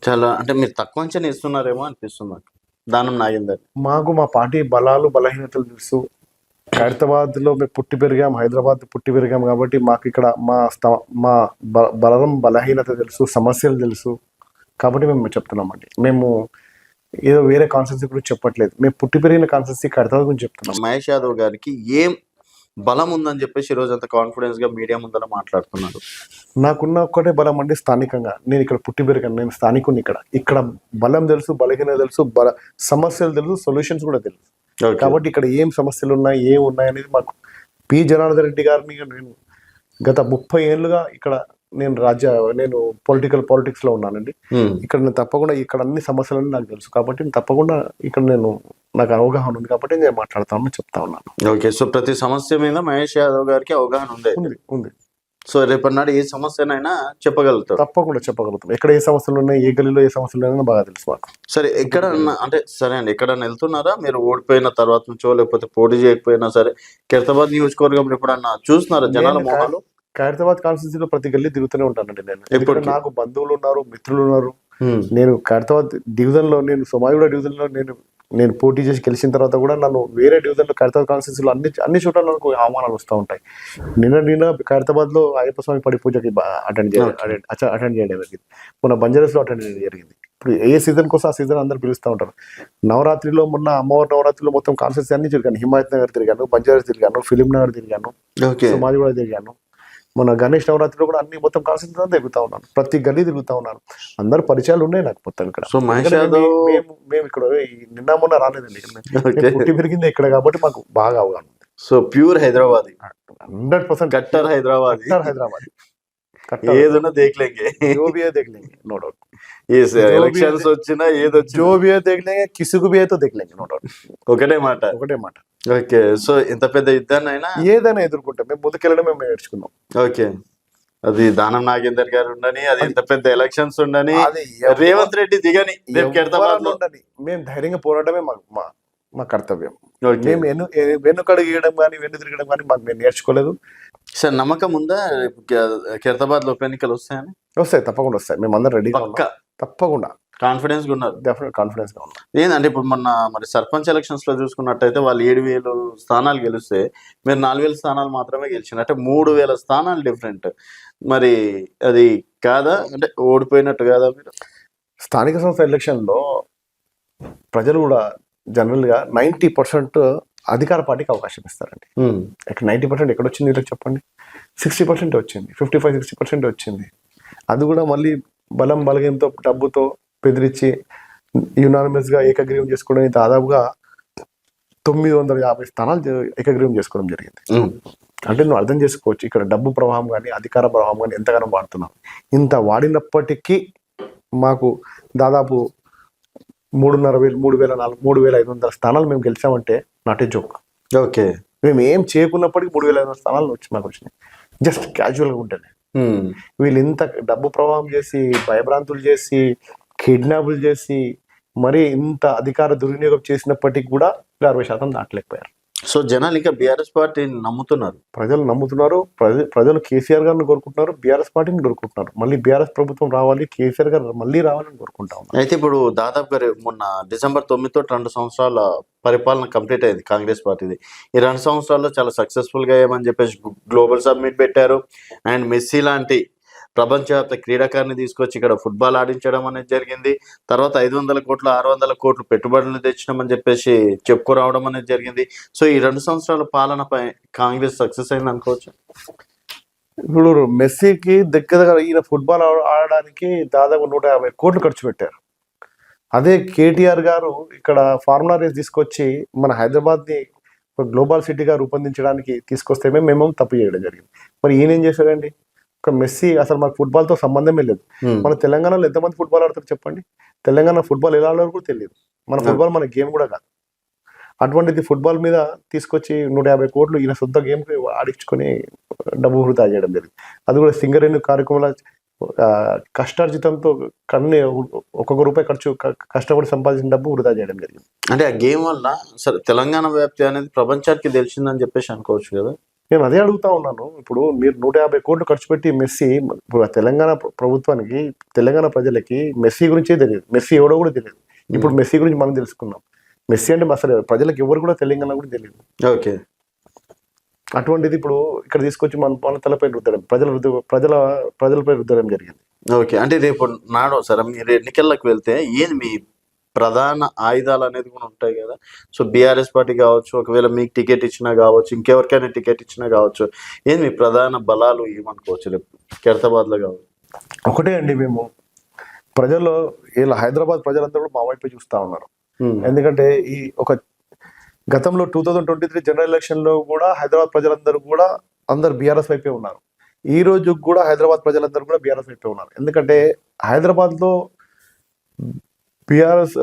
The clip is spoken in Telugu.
చాలా అంటే మీరు తక్కువ అంచనా ఇస్తున్నారేమో అనిపిస్తుంది నాకు. దానం నాగేందర్. మాకు మా పార్టీ బలాలు బలహీనతలు తెలుసు. ఖైరతాబాద్లో మేము పుట్టి పెరిగాం, హైదరాబాద్ పుట్టి పెరిగాం కాబట్టి మాకు ఇక్కడ మా బలం బలహీనత తెలుసు, సమస్యలు తెలుసు. కాబట్టి మేము చెప్తున్నామండి. మేము ఏదో వేరే కాన్స్టిట్యూన్సీ గురించి చెప్పట్లేదు. మేము పుట్టి పెరిగిన కాన్స్టిట్యూన్సీ ఖైరతాబాద్ గురించి చెప్తున్నాం. మహేష్ యాదవ్ గారికి ఏం బలం ఉందని చెప్పేసి ఈ రోజు అంత కాన్ఫిడెన్స్ గా మీడియా ముందర మాట్లాడుతున్నారు. నాకున్న ఒక్కటే బలం అండి, స్థానికంగా నేను ఇక్కడ పుట్టి పెరిగాను. నేను స్థానికుని. ఇక్కడ బలం తెలుసు, బలహీనత తెలుసు, సమస్యలు తెలుసు, సొల్యూషన్స్ కూడా తెలుసు. కాబట్టి ఇక్కడ ఏం సమస్యలు ఉన్నాయి, ఏం ఉన్నాయి అనేది మాకు పి జనార్దన్ రెడ్డి గారిని నేను గత 30 ఏళ్ళుగా ఇక్కడ నేను పాలిటిక్స్ లో ఉన్నానండి. ఇక్కడ నేను తప్పకుండా ఇక్కడ అన్ని సమస్యలని నాకు తెలుసు. కాబట్టి తప్పకుండా ఇక్కడ నాకు అవగాహన ఉంది. కాబట్టి నేను మాట్లాడతామని చెప్తా ఉన్నాను. ఓకే, సో ప్రతి సమస్య మీద మహేష్ యాదవ్ గారికి అవగాహన ఉంది. సో రేపటి నాడు ఏ సమస్యనైనా చెప్పగలుగుతారు. తప్పకుండా చెప్పగలుగుతాం. ఎక్కడ ఏ సమస్యలు ఉన్నాయి, ఏ గలీలో ఏ సమస్యలు ఉన్నాయో బాగా తెలుసు మాకు. సరే, ఎక్కడన్నా అంటే సరే అండి, ఎక్కడన్నా వెళ్తున్నారా మీరు ఓడిపోయిన తర్వాత నుంచో, లేకపోతే పోటీ చేయకపోయినా సరే ఖైరతాబాద్ నియోజకవర్గం ఎప్పుడన్నా చూస్తున్నారా జనాల మొహాలు? ఖైరతాబాద్ కాన్స్టిట్యూన్సీలో ప్రతి గల్లీ తిరుగుతూనే ఉంటానండి నేను. ఇప్పుడు నాకు బంధువులు ఉన్నారు, మిత్రులు ఉన్నారు. నేను ఖైరతాబాద్ డివిజన్ లో, నేను సోమాజిగూడ డివిజన్ లో నేను పోటీ చేసి గెలిచిన తర్వాత కూడా నన్ను వేరే డివిజన్ లో ఖైరతాబాద్ కాన్స్టిట్యూన్సీలో అన్ని చోట్ల నాకు అవమానాలు వస్తూ ఉంటాయి. నిన్న ఖైరతాబాద్ లో అయ్యప్ప స్వామి పడి పూజకి అటెండ్ చేయడం జరిగింది. మొన్న బంజారాస్ లో అటెండ్ చేయడం జరిగింది. ఇప్పుడు ఏ సీజన్ కోసం ఆ సీజన్ అందరు పిలుస్తూ ఉంటారు. నవరాత్రిలో మొన్న అమ్మవారి నవరాత్రిలో మొత్తం కాన్స్టిట్యూన్సీ అన్ని తిరిగాను. హిమాయత్ నగర్ తిరిగాను, బంజారాస్ తిరిగాను, ఫిలిం నగర్ తిరిగాను, సోమాజిగూడ తిరిగాను. మన గణేష్ నవరాత్రిలో కూడా అన్ని మొత్తం కాన్స్టిట్యూన్సీ తిరుగుతా ఉన్నాను. ప్రతి గల్లీ తిరుగుతా ఉన్నాను. అందరు పరిచయాలు ఉన్నాయి నాకు మొత్తం ఇక్కడ. సో మహేష్ యాదవ్ మేము ఇక్కడ నిన్న మొన్న రాలేదండి. పుట్టి పెరిగింది ఇక్కడ కాబట్టి మాకు బాగా అవగాహన ఉంది. So pure Hyderabad, 100% cutter Hyderabad. ఏదన్నా దేఖలేంగే, जो भी है देख लेंगे, नो डाउट. ఎలక్షన్స్ వచ్చినా ఏదొచ్చినా जो भी है देख लेंगे, किसी को भी है तो देख लेंगे, नो डाउट. ఒకటే మాట. ఓకే, సో ఇంత పెద్ద యుద్ధాన్నైనా ఏదైనా ఎదుర్కొంటాం. మేము ముందుకెళ్ళడం మేము నేర్చుకున్నాం. ఓకే, అది దానం నాగేందర్ గారు ఉండని, అది ఇంత పెద్ద ఎలక్షన్స్ ఉండని, రేవంత్ రెడ్డి దిగని, మేము ధైర్యంగా పోరాటమే మా కర్తవ్యం. మేము వెన్నుకడుగు వేయడం కానీ వెన్ను తిరగడం కానీ మాకు మేము నేర్చుకోలేదు. సార్, నమ్మకం ఉందా ఖైరతాబాద్ లో ఉప ఎన్నికలు వస్తాయని? వస్తాయి, తప్పకుండా వస్తాయి. మేము అందరం రెడీగా ఉన్నాం. తప్పకుండా కాన్ఫిడెన్స్ గా ఉన్నారు. డెఫినెట్ కాన్ఫిడెన్స్ గా ఉన్నాం. ఏంటంటే ఇప్పుడు మరి సర్పంచ్ ఎలక్షన్స్ లో చూసుకున్నట్టయితే వాళ్ళు 7,000 స్థానాలు గెలిస్తే మీరు 4,000 స్థానాలు మాత్రమే గెలిచినారు. అంటే 3,000 స్థానాలు డిఫరెంట్. మరి అది కాదా, అంటే ఓడిపోయినట్టు కాదా మీరు? స్థానిక సంస్థ ఎలక్షన్ లో ప్రజలు కూడా జనరల్ గా 90% అధికార పార్టీకి అవకాశం ఇస్తారండి. 90% ఎక్కడ వచ్చింది వీళ్ళకి చెప్పండి? 60% వచ్చింది, 55-60% వచ్చింది. అది కూడా మళ్ళీ బలగంతో డబ్బుతో బెదిరించి యునానిమస్ గా ఏకగ్రీవం చేసుకోవడం, దాదాపుగా 950 స్థానాలు ఏకగ్రీవం చేసుకోవడం జరిగింది. అంటే నువ్వు అర్థం చేసుకోవచ్చు ఇక్కడ డబ్బు ప్రవాహం కానీ అధికార ప్రవాహం కానీ ఎంతగానో వాడుతున్నాం. ఇంత వాడినప్పటికీ మాకు దాదాపు 3,500 స్థానాలు మేము గెలిచామంటే నాట్ ఏ జోక్. ఓకే, మేము ఏం చేయకున్నప్పటికీ 3,500 స్థానాలు మాకు వచ్చినాయి. జస్ట్ క్యాజువల్గా ఉంటుంది. వీళ్ళు ఇంత డబ్బు ప్రవాహం చేసి, భయభ్రాంతులు చేసి, కిడ్నాపులు చేసి, మరి ఇంత అధికార దుర్వినియోగం చేసినప్పటికీ కూడా 60% దాటలేకపోయారు. సో జనాలు ఇంకా బీఆర్ఎస్ పార్టీని నమ్ముతున్నారు. ప్రజలు నమ్ముతున్నారు. ప్రజలు కేసీఆర్ గారిని కోరుకుంటున్నారు, బీఆర్ఎస్ పార్టీని కోరుకుంటున్నారు. మళ్ళీ బీఆర్ఎస్ ప్రభుత్వం రావాలి, కేసీఆర్ గారు మళ్ళీ రావాలని కోరుకుంటాం. అయితే ఇప్పుడు దాదాపుగా మొన్న డిసెంబర్ 9తో 2 సంవత్సరాల పరిపాలన కంప్లీట్ అయింది కాంగ్రెస్ పార్టీది. ఈ 2 సంవత్సరాల్లో చాలా సక్సెస్ఫుల్ గా ఏమని చెప్పేసి గ్లోబల్ సమ్మిట్ పెట్టారు. అండ్ మెస్సీ లాంటి ప్రపంచవ్యాప్త క్రీడాకారిని తీసుకొచ్చి ఇక్కడ ఫుట్బాల్ ఆడించడం అనేది జరిగింది. తర్వాత 500 కోట్లు 600 కోట్లు పెట్టుబడులు తెచ్చినామని చెప్పేసి చెప్పుకురావడం అనేది జరిగింది. సో ఈ 2 సంవత్సరాల పాలనపై కాంగ్రెస్ సక్సెస్ అయింది అనుకోవచ్చు. ఇప్పుడు మెస్సీకి దగ్గర ఈయన ఫుట్బాల్ ఆడడానికి దాదాపు 150 కోట్లు ఖర్చు పెట్టారు. అదే కేటీఆర్ గారు ఇక్కడ ఫార్ములా రేస్ తీసుకొచ్చి మన హైదరాబాద్ ని గ్లోబల్ సిటీగా రూపొందించడానికి తీసుకొస్తే మేము తప్పు చేయడం జరిగింది. మరి ఈయన ఏం చేశాడండి? ఒక మెస్సీ అసలు మనకు ఫుట్బాల్ తో సంబంధమే లేదు. మన తెలంగాణలో ఎంతమంది ఫుట్బాల్ ఆడతారు చెప్పండి? తెలంగాణ ఫుట్బాల్ ఎలా ఆడాలో కూడా తెలియదు. మన ఫుట్బాల్ మన గేమ్ కూడా కాదు. అటువంటిది ఫుట్బాల్ మీద తీసుకొచ్చి 150 కోట్లు ఈయన సొంత గేమ్ ఆడించుకొని డబ్బు వృధా చేయడం జరిగింది. అది కూడా సింగరేణి కార్యక్రమాల కష్టార్జితంతో ఒక్కొక్క రూపాయి కష్టపడి సంపాదించిన డబ్బు వృధా చేయడం జరిగింది. అంటే ఆ గేమ్ వల్ల సరే తెలంగాణ వ్యాప్తి అనేది ప్రపంచానికి తెలిసిందని చెప్పేసి అనుకోవచ్చు కదా. నేను అదే అడుగుతా ఉన్నాను. ఇప్పుడు మీరు 150 కోట్లు ఖర్చు పెట్టి మెస్సీ, ఇప్పుడు ఆ తెలంగాణ ప్రభుత్వానికి, తెలంగాణ ప్రజలకి మెస్సీ గురించే తెలియదు, మెస్సీ ఎవడో కూడా తెలియదు. ఇప్పుడు మెస్సీ గురించి మనం తెలుసుకున్నాం. మెస్సీ అంటే అసలు ప్రజలకు ఎవరు కూడా తెలంగాణ కూడా తెలియదు. ఓకే. అటువంటిది ఇప్పుడు ఇక్కడ తీసుకొచ్చి మన తలపై రుద్దడం, ప్రజలపై రుద్దడం జరిగింది. ఓకే. అంటే రేపు నాడు సరే మీరు ఎన్నికల్లోకి వెళ్తే ఏది మీ ప్రధాన ఆయుధాలు అనేది కూడా ఉంటాయి కదా. సో బీఆర్ఎస్ పార్టీ కావచ్చు, ఒకవేళ మీకు టికెట్ ఇచ్చినా కావచ్చు, ఇంకెవరికైనా టికెట్ ఇచ్చినా కావచ్చు, ఏంది మీ ప్రధాన బలాలు ఏమనుకోవచ్చు రేపు ఖైరతాబాద్లో కావచ్చు? ఒకటే అండి, మేము ప్రజల్లో ఇలా హైదరాబాద్ ప్రజలందరూ కూడా మా వైపే చూస్తా ఉన్నారు. ఎందుకంటే ఈ ఒక గతంలో 2023 జనరల్ ఎలక్షన్ లో కూడా హైదరాబాద్ ప్రజలందరూ కూడా అందరు బీఆర్ఎస్ వైపే ఉన్నారు. ఈ రోజు కూడా హైదరాబాద్ ప్రజలందరూ కూడా బీఆర్ఎస్ వైపే ఉన్నారు. ఎందుకంటే హైదరాబాద్ లో బీఆర్ఎస్